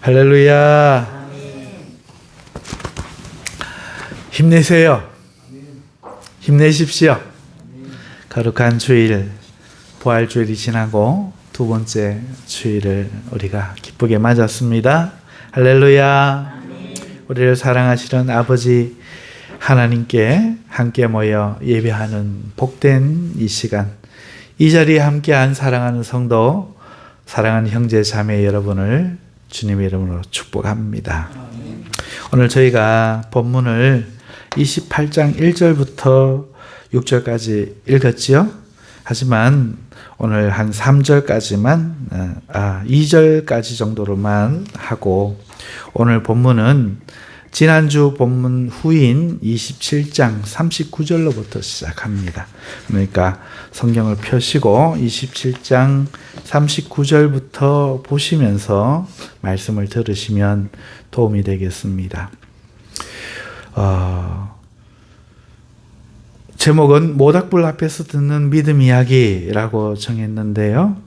할렐루야. 힘내세요. 힘내십시오. 거룩한 주일, 부활주일이 지나고 두 번째 주일을 우리가 기쁘게 맞았습니다. 할렐루야. 우리를 사랑하시는 아버지 하나님께 함께 모여 예배하는 복된 이 시간, 이 자리에 함께한 사랑하는 성도, 사랑하는 형제 자매 여러분을 주님의 이름으로 축복합니다. 오늘 저희가 본문을 28장 1절부터 6절까지 읽었지요. 하지만 오늘 한 3절까지만 2절까지 정도로만 하고, 오늘 본문은 지난주 본문 후인 27장 39절로부터 시작합니다. 그러니까 성경을 펴시고 27장 39절부터 보시면서 말씀을 들으시면 도움이 되겠습니다. 제목은 모닥불 앞에서 듣는 믿음 이야기라고 정했는데요.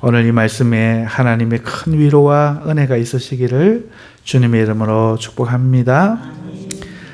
오늘 이 말씀에 하나님의 큰 위로와 은혜가 있으시기를 주님의 이름으로 축복합니다.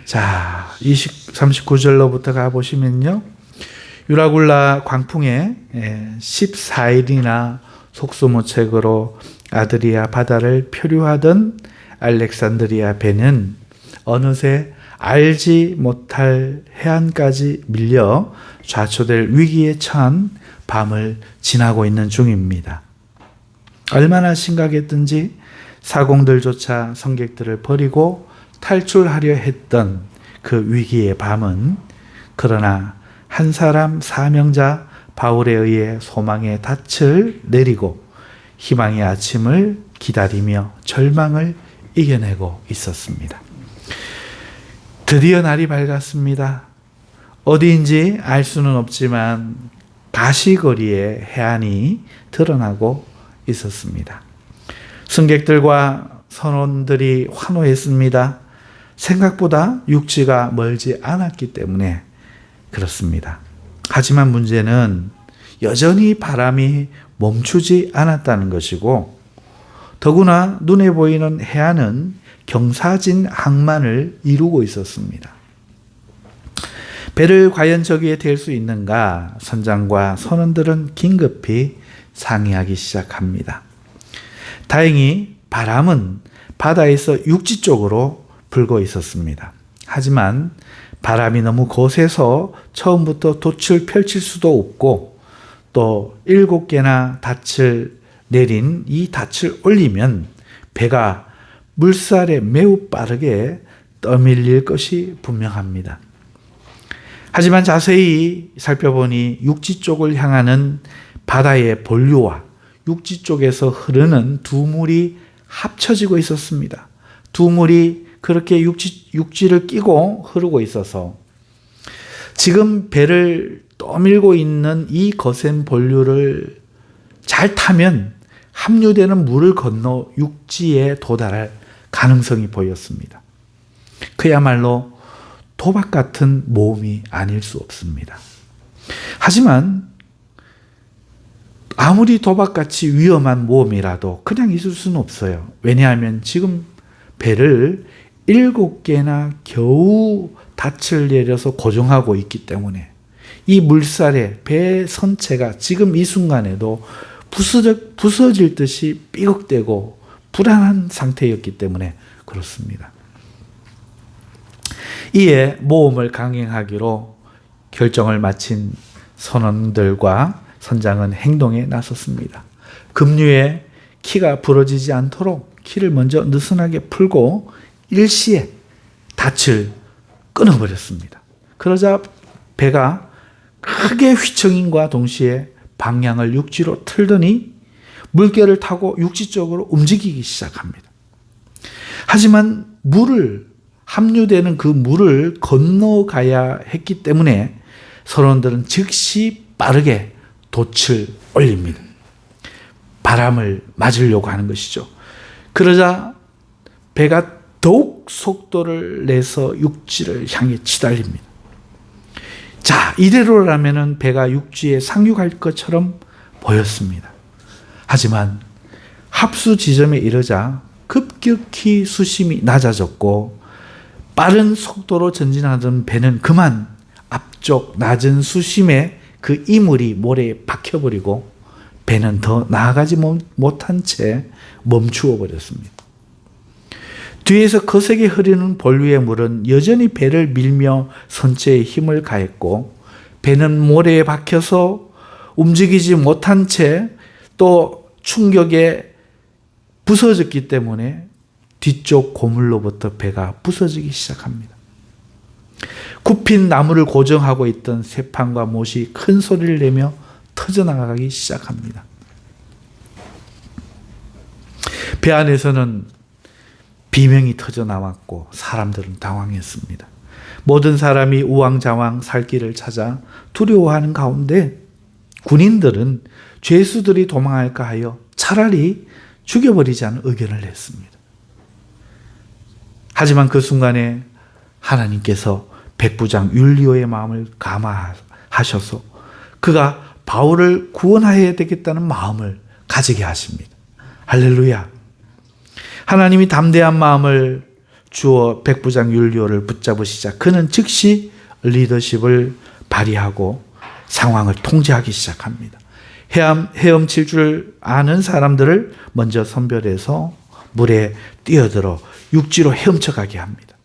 자, 39절로부터 가보시면요. 유라굴라 광풍에 14일이나 속수무책으로 아드리아 바다를 표류하던 알렉산드리아 배는 어느새 알지 못할 해안까지 밀려 좌초될 위기에 처한 밤을 지나고 있는 중입니다. 얼마나 심각했든지 사공들조차 성객들을 버리고 탈출하려 했던 그 위기의 밤은, 그러나 한 사람 사명자 바울에 의해 소망의 닻을 내리고 희망의 아침을 기다리며 절망을 이겨내고 있었습니다. 드디어 날이 밝았습니다. 어디인지 알 수는 없지만 가시거리에 해안이 드러나고 있었습니다. 승객들과 선원들이 환호했습니다. 생각보다 육지가 멀지 않았기 때문에 그렇습니다. 하지만 문제는 여전히 바람이 멈추지 않았다는 것이고, 더구나 눈에 보이는 해안은 경사진 항만을 이루고 있었습니다. 배를 과연 저기에 댈 수 있는가? 선장과 선원들은 긴급히 상의하기 시작합니다. 다행히 바람은 바다에서 육지 쪽으로 불고 있었습니다. 하지만 바람이 너무 거세서 처음부터 돛을 펼칠 수도 없고, 또 7개나 닻을 내린 이 닻을 올리면 배가 물살에 매우 빠르게 떠밀릴 것이 분명합니다. 하지만 자세히 살펴보니 육지 쪽을 향하는 바다의 본류와 육지 쪽에서 흐르는 두 물이 합쳐지고 있었습니다. 두 물이 그렇게 육지를 끼고 흐르고 있어서 지금 배를 떠밀고 있는 이 거센 본류를 잘 타면 합류되는 물을 건너 육지에 도달할 가능성이 보였습니다. 그야말로 도박 같은 모험이 아닐 수 없습니다. 하지만 아무리 도박같이 위험한 모험이라도 그냥 있을 수는 없어요. 왜냐하면 지금 배를 7개나 겨우 닻을 내려서 고정하고 있기 때문에 이 물살에 배 선체가 지금 이 순간에도 부서질 듯이 삐걱대고 불안한 상태였기 때문에 그렇습니다. 이에 모험을 강행하기로 결정을 마친 선원들과 선장은 행동에 나섰습니다. 급류에 키가 부러지지 않도록 키를 먼저 느슨하게 풀고 일시에 닻을 끊어버렸습니다. 그러자 배가 크게 휘청임과 동시에 방향을 육지로 틀더니 물결을 타고 육지 쪽으로 움직이기 시작합니다. 하지만 합류되는 그 물을 건너가야 했기 때문에 선원들은 즉시 빠르게 돛을 올립니다. 바람을 맞으려고 하는 것이죠. 그러자 배가 더욱 속도를 내서 육지를 향해 치달립니다. 자, 이대로라면 배가 육지에 상륙할 것처럼 보였습니다. 하지만 합수 지점에 이르자 급격히 수심이 낮아졌고 빠른 속도로 전진하던 배는 그만 앞쪽 낮은 수심에 그 이물이 모래에 박혀버리고 배는 더 나아가지 못한 채 멈추어 버렸습니다. 뒤에서 거세게 흐르는 본류의 물은 여전히 배를 밀며 선체에 힘을 가했고 배는 모래에 박혀서 움직이지 못한 채 또 충격에 부서졌기 때문에 뒤쪽 고물로부터 배가 부서지기 시작합니다. 굽힌 나무를 고정하고 있던 쇠판과 못이 큰 소리를 내며 터져나가기 시작합니다. 배 안에서는 비명이 터져나왔고 사람들은 당황했습니다. 모든 사람이 우왕좌왕 살 길을 찾아 두려워하는 가운데 군인들은 죄수들이 도망할까 하여 차라리 죽여버리자는 의견을 냈습니다. 하지만 그 순간에 하나님께서 백부장 율리오의 마음을 감화하셔서 그가 바울을 구원해야 되겠다는 마음을 가지게 하십니다. 할렐루야. 하나님이 담대한 마음을 주어 백부장 율리오를 붙잡으시자 그는 즉시 리더십을 발휘하고 상황을 통제하기 시작합니다. 헤엄칠 줄 아는 사람들을 먼저 선별해서 물에 뛰어들어 육지로 헤엄쳐가게 합니다.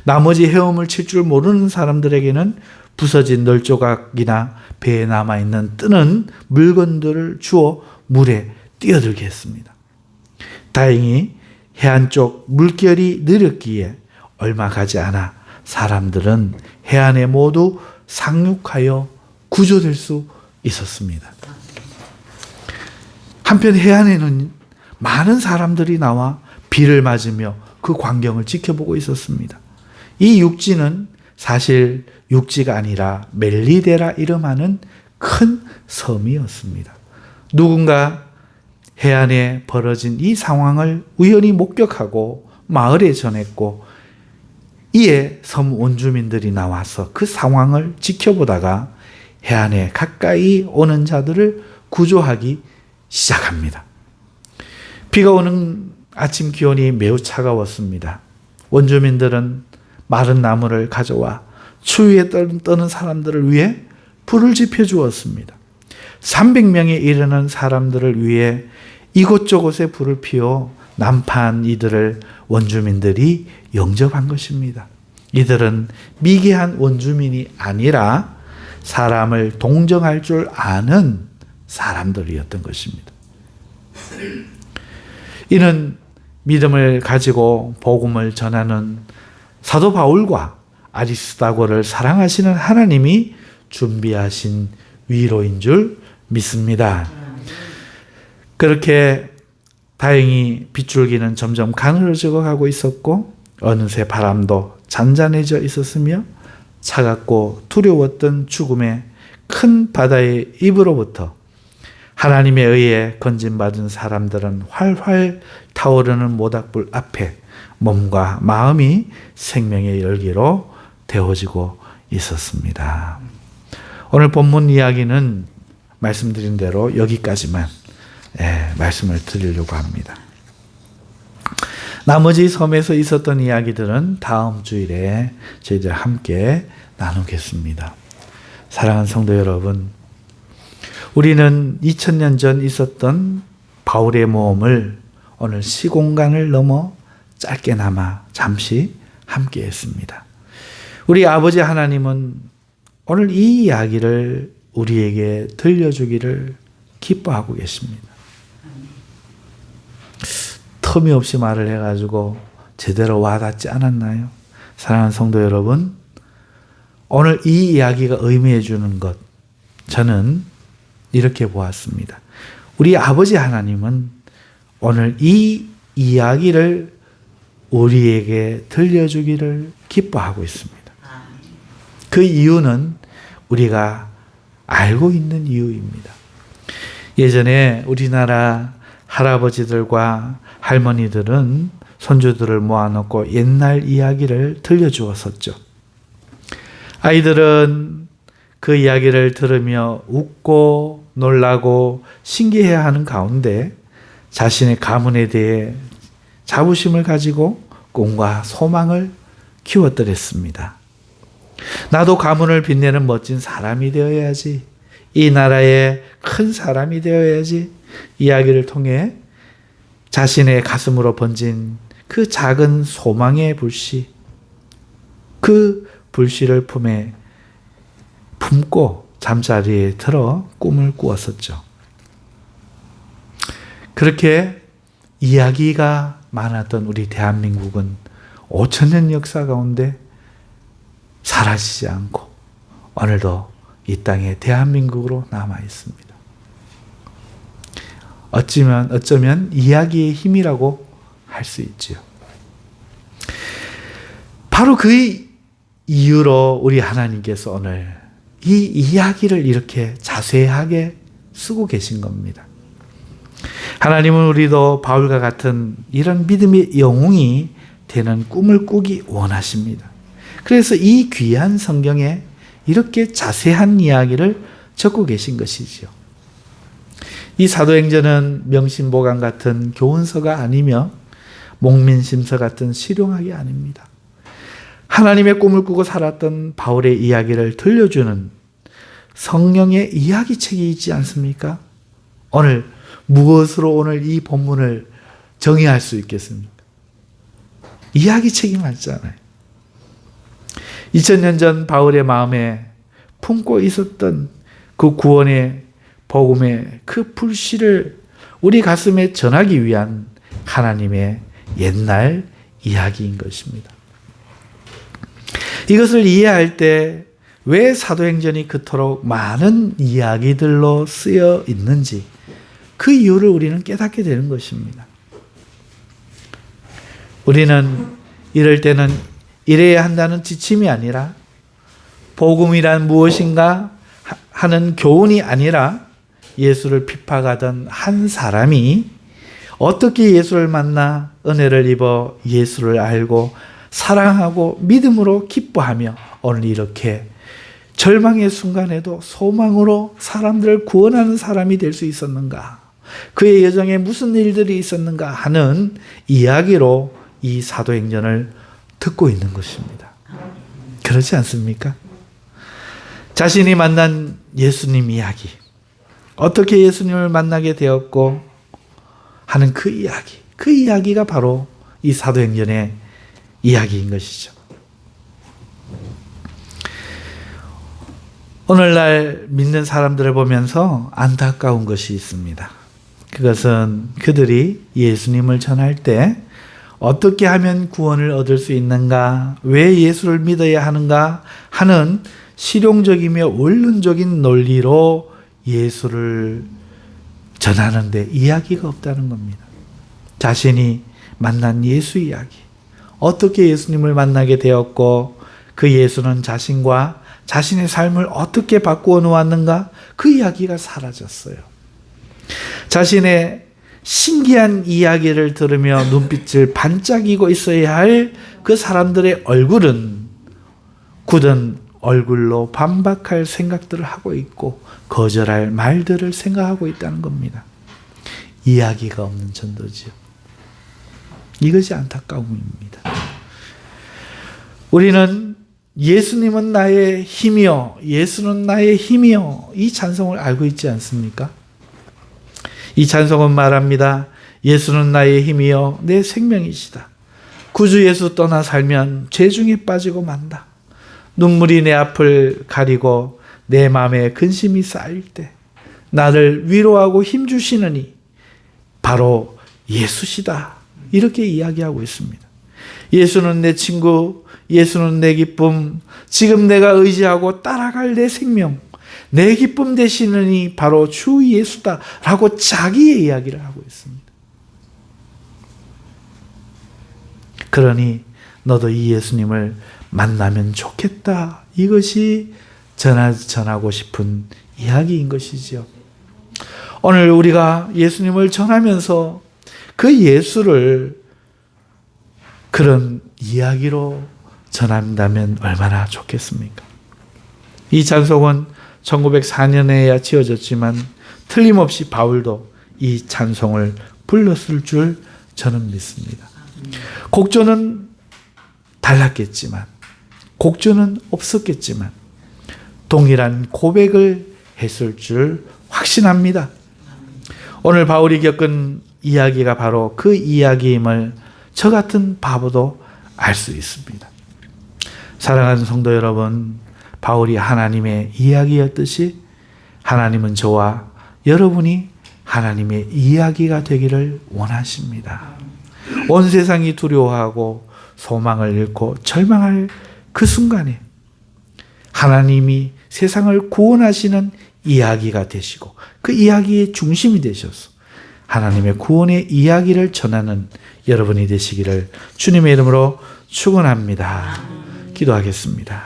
나머지 헤엄을 칠 줄 모르는 사람들에게는 부서진 널조각이나 배에 남아있는 뜨는 물건들을 주어 물에 뛰어들게 했습니다. 다행히 해안 쪽 물결이 느렸기에 얼마 가지 않아 사람들은 해안에 모두 상륙하여 구조될 수 있었습니다. 한편 해안에는 많은 사람들이 나와 비를 맞으며 그 광경을 지켜보고 있었습니다. 이 육지는 사실 육지가 아니라 멜리데라 이름하는 큰 섬이었습니다. 누군가 해안에 벌어진 이 상황을 우연히 목격하고 마을에 전했고 이에 섬 원주민들이 나와서 그 상황을 지켜보다가 해안에 가까이 오는 자들을 구조하기 시작합니다. 비가 오는 아침 기온이 매우 차가웠습니다. 원주민들은 마른 나무를 가져와 추위에 떠는 사람들을 위해 불을 지펴 주었습니다. 300명에 이르는 사람들을 위해 이곳저곳에 불을 피워 난파한 이들을 원주민들이 영접한 것입니다. 이들은 미개한 원주민이 아니라 사람을 동정할 줄 아는 사람들이었던 것입니다. 이는 믿음을 가지고 복음을 전하는 사도 바울과 아리스다고를 사랑하시는 하나님이 준비하신 위로인 줄 믿습니다. 그렇게 다행히 빗줄기는 점점 가늘어져 가고 있었고 어느새 바람도 잔잔해져 있었으며 차갑고 두려웠던 죽음의 큰 바다의 입으로부터 하나님에 의해 건진받은 사람들은 활활 타오르는 모닥불 앞에 몸과 마음이 생명의 열기로 데워지고 있었습니다. 오늘 본문 이야기는 말씀드린 대로 여기까지만 말씀을 드리려고 합니다. 나머지 섬에서 있었던 이야기들은 다음 주일에 저희들 함께 나누겠습니다. 사랑하는 성도 여러분, 우리는 2000년 전 있었던 바울의 모험을 오늘 시공간을 넘어 짧게나마 잠시 함께 했습니다. 우리 아버지 하나님은 오늘 이 이야기를 우리에게 들려주기를 기뻐하고 계십니다. 틈이 없이 말을 해가지고 제대로 와닿지 않았나요? 사랑하는 성도 여러분, 오늘 이 이야기가 의미해 주는 것, 저는 이렇게 보았습니다. 우리 아버지 하나님은 오늘 이 이야기를 우리에게 들려주기를 기뻐하고 있습니다. 그 이유는 우리가 알고 있는 이유입니다. 예전에 우리나라 할아버지들과 할머니들은 손주들을 모아놓고 옛날 이야기를 들려주었었죠. 아이들은 그 이야기를 들으며 웃고 놀라고 신기해하는 가운데 자신의 가문에 대해 자부심을 가지고 꿈과 소망을 키웠더랬습니다. 나도 가문을 빛내는 멋진 사람이 되어야지. 이 나라의 큰 사람이 되어야지. 이야기를 통해 자신의 가슴으로 번진 그 작은 소망의 불씨, 그 불씨를 품에 품고 잠자리에 들어 꿈을 꾸었었죠. 그렇게 이야기가 많았던 우리 대한민국은 5,000년 역사 가운데 사라지지 않고 오늘도 이 땅에 대한민국으로 남아 있습니다. 어쩌면 이야기의 힘이라고 할 수 있지요. 바로 그 이유로 우리 하나님께서 오늘 이 이야기를 이렇게 자세하게 쓰고 계신 겁니다. 하나님은 우리도 바울과 같은 이런 믿음의 영웅이 되는 꿈을 꾸기 원하십니다. 그래서 이 귀한 성경에 이렇게 자세한 이야기를 적고 계신 것이지요. 이 사도행전은 명심보감 같은 교훈서가 아니며 목민심서 같은 실용학이 아닙니다. 하나님의 꿈을 꾸고 살았던 바울의 이야기를 들려주는 성령의 이야기책이 있지 않습니까? 오늘 무엇으로 오늘 이 본문을 정의할 수 있겠습니까? 이야기책이 맞잖아요. 2000년 전 바울의 마음에 품고 있었던 그 구원의 복음의 그 불씨를 우리 가슴에 전하기 위한 하나님의 옛날 이야기인 것입니다. 이것을 이해할 때 왜 사도행전이 그토록 많은 이야기들로 쓰여 있는지 그 이유를 우리는 깨닫게 되는 것입니다. 우리는 이럴 때는 이래야 한다는 지침이 아니라 복음이란 무엇인가 하는 교훈이 아니라 예수를 핍박하던 한 사람이 어떻게 예수를 만나 은혜를 입어 예수를 알고 사랑하고 믿음으로 기뻐하며 오늘 이렇게 절망의 순간에도 소망으로 사람들을 구원하는 사람이 될 수 있었는가? 그의 여정에 무슨 일들이 있었는가 하는 이야기로 이 사도행전을 듣고 있는 것입니다. 그렇지 않습니까? 자신이 만난 예수님 이야기, 어떻게 예수님을 만나게 되었고 하는 그 이야기가 바로 이 사도행전의 이야기인 것이죠. 오늘날 믿는 사람들을 보면서 안타까운 것이 있습니다. 그것은 그들이 예수님을 전할 때 어떻게 하면 구원을 얻을 수 있는가, 왜 예수를 믿어야 하는가 하는 실용적이며 원론적인 논리로 예수를 전하는데 이야기가 없다는 겁니다. 자신이 만난 예수 이야기, 어떻게 예수님을 만나게 되었고 그 예수는 자신과 자신의 삶을 어떻게 바꾸어 놓았는가, 그 이야기가 사라졌어요. 자신의 신기한 이야기를 들으며 눈빛을 반짝이고 있어야 할 그 사람들의 얼굴은 굳은 얼굴로 반박할 생각들을 하고 있고 거절할 말들을 생각하고 있다는 겁니다. 이야기가 없는 전도지요. 이것이 안타까움입니다. 우리는 예수님은 나의 힘이요, 예수는 나의 힘이요, 이 찬송을 알고 있지 않습니까? 이 찬송은 말합니다. 예수는 나의 힘이요, 내 생명이시다. 구주 예수 떠나 살면 죄중에 빠지고 만다. 눈물이 내 앞을 가리고 내 마음에 근심이 쌓일 때 나를 위로하고 힘주시느니 바로 예수시다. 이렇게 이야기하고 있습니다. 예수는 내 친구, 예수는 내 기쁨, 지금 내가 의지하고 따라갈 내 생명, 내 기쁨 되시느니 바로 주 예수다 라고 자기의 이야기를 하고 있습니다. 그러니 너도 이 예수님을 만나면 좋겠다. 이것이 전하고 싶은 이야기인 것이지요. 오늘 우리가 예수님을 전하면서 그 예수를 그런 이야기로 전한다면 얼마나 좋겠습니까? 이 찬송은 1904년에야 지어졌지만 틀림없이 바울도 이 찬송을 불렀을 줄 저는 믿습니다. 곡조는 달랐겠지만, 곡조는 없었겠지만 동일한 고백을 했을 줄 확신합니다. 오늘 바울이 겪은 이야기가 바로 그 이야기임을 저 같은 바보도 알 수 있습니다. 사랑하는 성도 여러분, 바울이 하나님의 이야기였듯이 하나님은 저와 여러분이 하나님의 이야기가 되기를 원하십니다. 온 세상이 두려워하고 소망을 잃고 절망할 그 순간에 하나님이 세상을 구원하시는 이야기가 되시고 그 이야기의 중심이 되셔서 하나님의 구원의 이야기를 전하는 여러분이 되시기를 주님의 이름으로 축원합니다. 기도하겠습니다.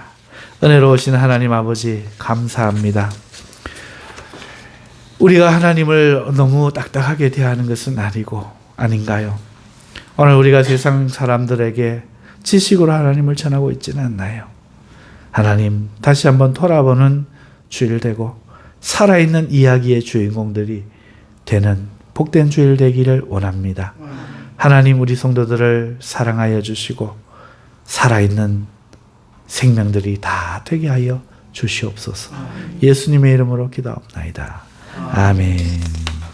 은혜로우신 하나님 아버지, 감사합니다. 우리가 하나님을 너무 딱딱하게 대하는 것은 아닌가요? 오늘 우리가 세상 사람들에게 지식으로 하나님을 전하고 있지는 않나요? 하나님, 다시 한번 돌아보는 주일 되고 살아있는 이야기의 주인공들이 되는 복된 주일 되기를 원합니다. 하나님, 우리 성도들을 사랑하여 주시고 살아있는 생명들이 다 되게 하여 주시옵소서. 예수님의 이름으로 기도합나이다. 아멘.